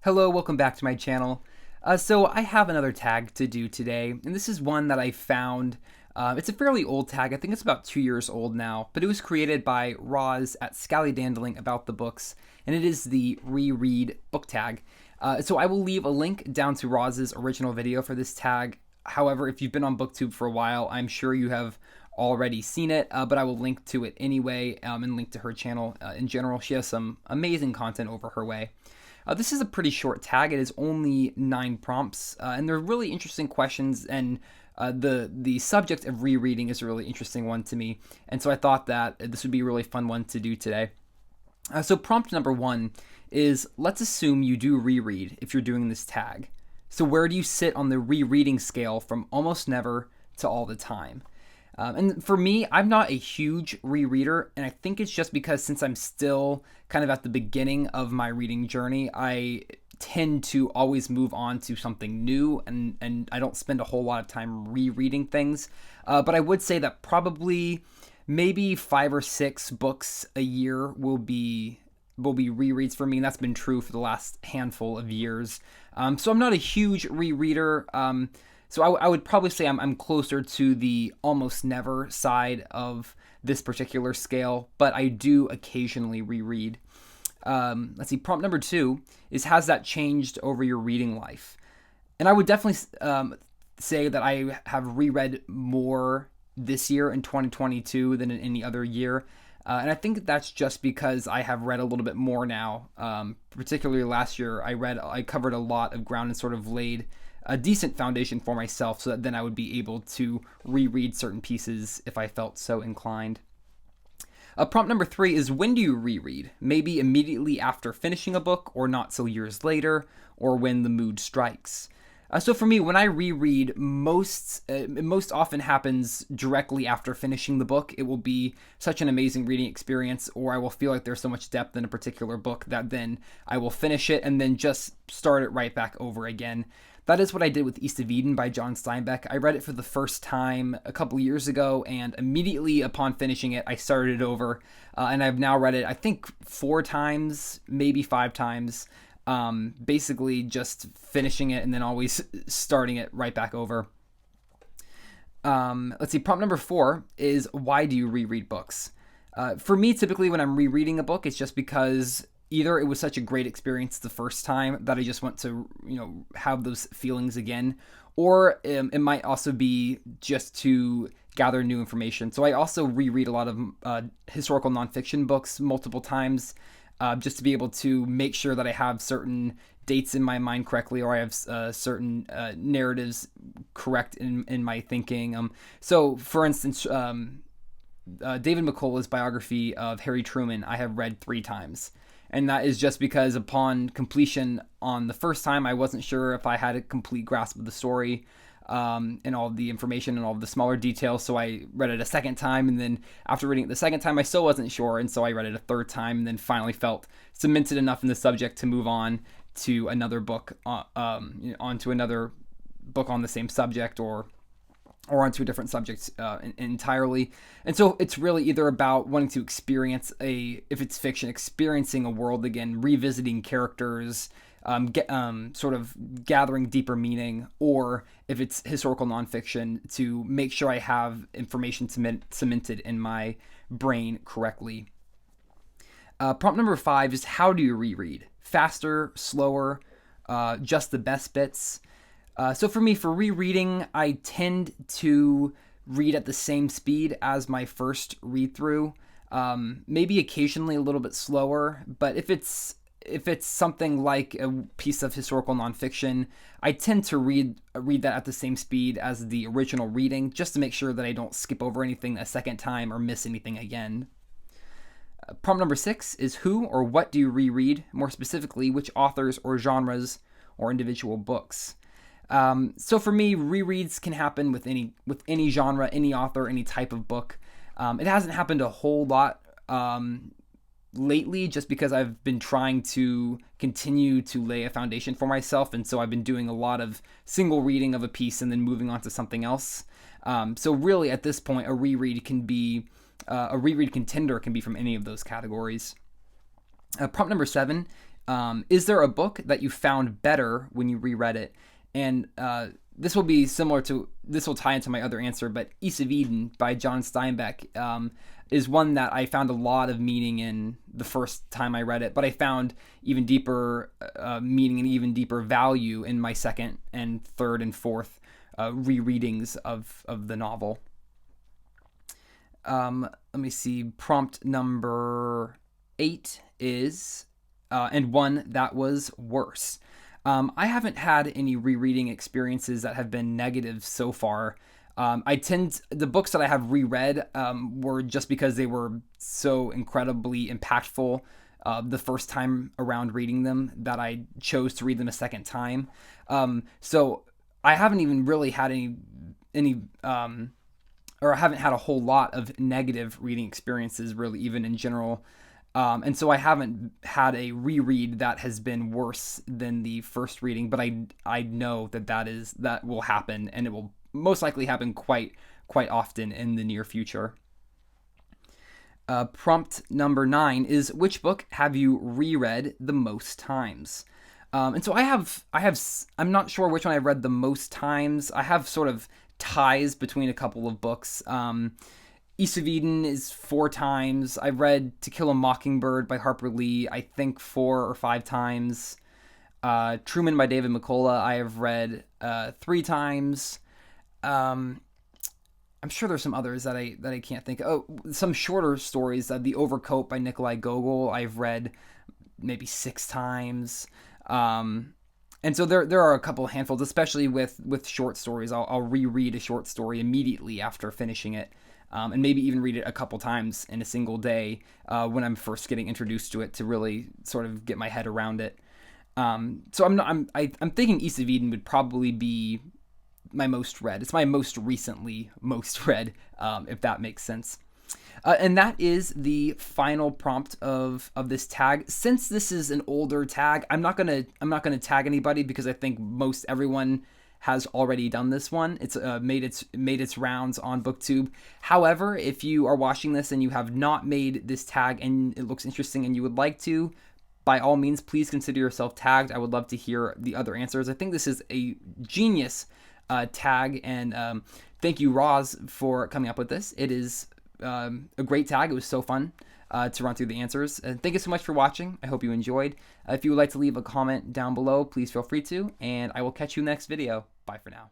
Hello, welcome back to my channel. So I have another tag to do today, and this is one that I found. It's a fairly old tag. I think it's about 2 years old now, but it was created by Roz at Scallydandling About the Books, and it is the Reread Book Tag. So I will leave a link down to Roz's original video for this tag. However, if you've been on BookTube for a while, I'm sure you have already seen it, but I will link to it anyway, and link to her channel in general. She has some amazing content over her way. This is a pretty short tag. It is only 9 prompts, and they're really interesting questions, and the subject of rereading is a really interesting one to me, and so I thought that this would be a really fun one to do today. So prompt number 1 is, let's assume you do reread if you're doing this tag. So where do you sit on the rereading scale from almost never to all the time? And for me, I'm not a huge rereader, and I think it's just because since I'm still kind of at the beginning of my reading journey, I tend to always move on to something new, and I don't spend a whole lot of time rereading things. But I would say that probably maybe 5 or 6 books a year will be rereads for me, and that's been true for the last handful of years. So I'm not a huge rereader. So I would probably say I'm closer to the almost never side of this particular scale, but I do occasionally reread. Let's see, prompt number 2 is, has that changed over your reading life? And I would definitely say that I have reread more this year in 2022 than in any other year. And I think that's just because I have read a little bit more now. Particularly last year, I covered a lot of ground and sort of laid a decent foundation for myself so that then I would be able to reread certain pieces if I felt so inclined. Prompt number 3 is, when do you reread? Maybe immediately after finishing a book, or not so years later, or when the mood strikes. So for me, when I reread, it most often happens directly after finishing the book. It will be such an amazing reading experience, or I will feel like there's so much depth in a particular book that then I will finish it and then just start it right back over again. That is what I did with East of Eden by John Steinbeck. I read it for the first time a couple years ago, and immediately upon finishing it, I started it over. And I've now read it, I think, 4 times, maybe 5 times. Basically just finishing it and then always starting it right back over. Let's see, prompt number 4 is, why do you reread books? For me, typically when I'm rereading a book, it's just because either it was such a great experience the first time that I just want to, have those feelings again, or it might also be just to gather new information. So I also reread a lot of historical nonfiction books multiple times, just to be able to make sure that I have certain dates in my mind correctly, or I have certain narratives correct in my thinking. So, for instance, David McCullough's biography of Harry Truman, I have read 3 times. And that is just because upon completion on the first time, I wasn't sure if I had a complete grasp of the story and all of the information and all of the smaller details. So I read it a second time, and then after reading it the second time, I still wasn't sure, and so I read it a third time, and then finally felt cemented enough in the subject to move on to another book, onto another book on the same subject, or onto a different subject entirely. And so it's really either about wanting to experience if it's fiction, experiencing a world again, revisiting characters, sort of gathering deeper meaning, or if it's historical nonfiction, to make sure I have information cemented in my brain correctly. Prompt number 5 is, how do you reread? Faster, slower, just the best bits? So for me, for rereading, I tend to read at the same speed as my first read through. Maybe occasionally a little bit slower, but if it's something like a piece of historical nonfiction, I tend to read that at the same speed as the original reading, just to make sure that I don't skip over anything a second time or miss anything again. Prompt number 6 is, who or what do you reread? More specifically, which authors or genres or individual books? So for me, rereads can happen with any genre, any author, any type of book. It hasn't happened a whole lot lately, just because I've been trying to continue to lay a foundation for myself, and so I've been doing a lot of single reading of a piece and then moving on to something else. So really, at this point, a reread contender can be from any of those categories. Prompt number 7 Is there a book that you found better when you reread it? And this will be similar to, this will tie into my other answer, but East of Eden by John Steinbeck is one that I found a lot of meaning in the first time I read it, but I found even deeper meaning and even deeper value in my second and third and fourth rereadings of the novel. Let me see. Prompt number 8 is, and one that was worse. I haven't had any rereading experiences that have been negative so far. The books that I have reread were just because they were so incredibly impactful the first time around reading them that I chose to read them a second time. So I haven't even really had any or I haven't had a whole lot of negative reading experiences, really, even in general. And so I haven't had a reread that has been worse than the first reading, but I know that will happen, and it will most likely happen quite often in the near future. Prompt number 9 is, which book have you reread the most times? And so I'm not sure which one I've read the most times. I have sort of ties between a couple of books. East of Eden is 4 times. I've read To Kill a Mockingbird by Harper Lee, I think 4 or 5 times. Truman by David McCullough, I have read 3 times. I'm sure there's some others that I can't think of. Oh, some shorter stories. The Overcoat by Nikolai Gogol, I've read maybe 6 times. And so there are a couple handfuls, especially with short stories. I'll reread a short story immediately after finishing it, and maybe even read it a couple times in a single day when I'm first getting introduced to it to really sort of get my head around it. So I'm thinking East of Eden would probably be my most read. It's my most recently most read, if that makes sense. And that is the final prompt of this tag. Since this is an older tag, I'm not gonna tag anybody because I think most everyone has already done this one. It's made its rounds on BookTube. However, if you are watching this and you have not made this tag and it looks interesting and you would like to, by all means, please consider yourself tagged. I would love to hear the other answers. I think this is a genius tag, and thank you, Roz, for coming up with this. It is a great tag. It was so fun to run through the answers. Thank you so much for watching. I hope you enjoyed. If you would like to leave a comment down below, please feel free to, and I will catch you in the next video. Bye for now.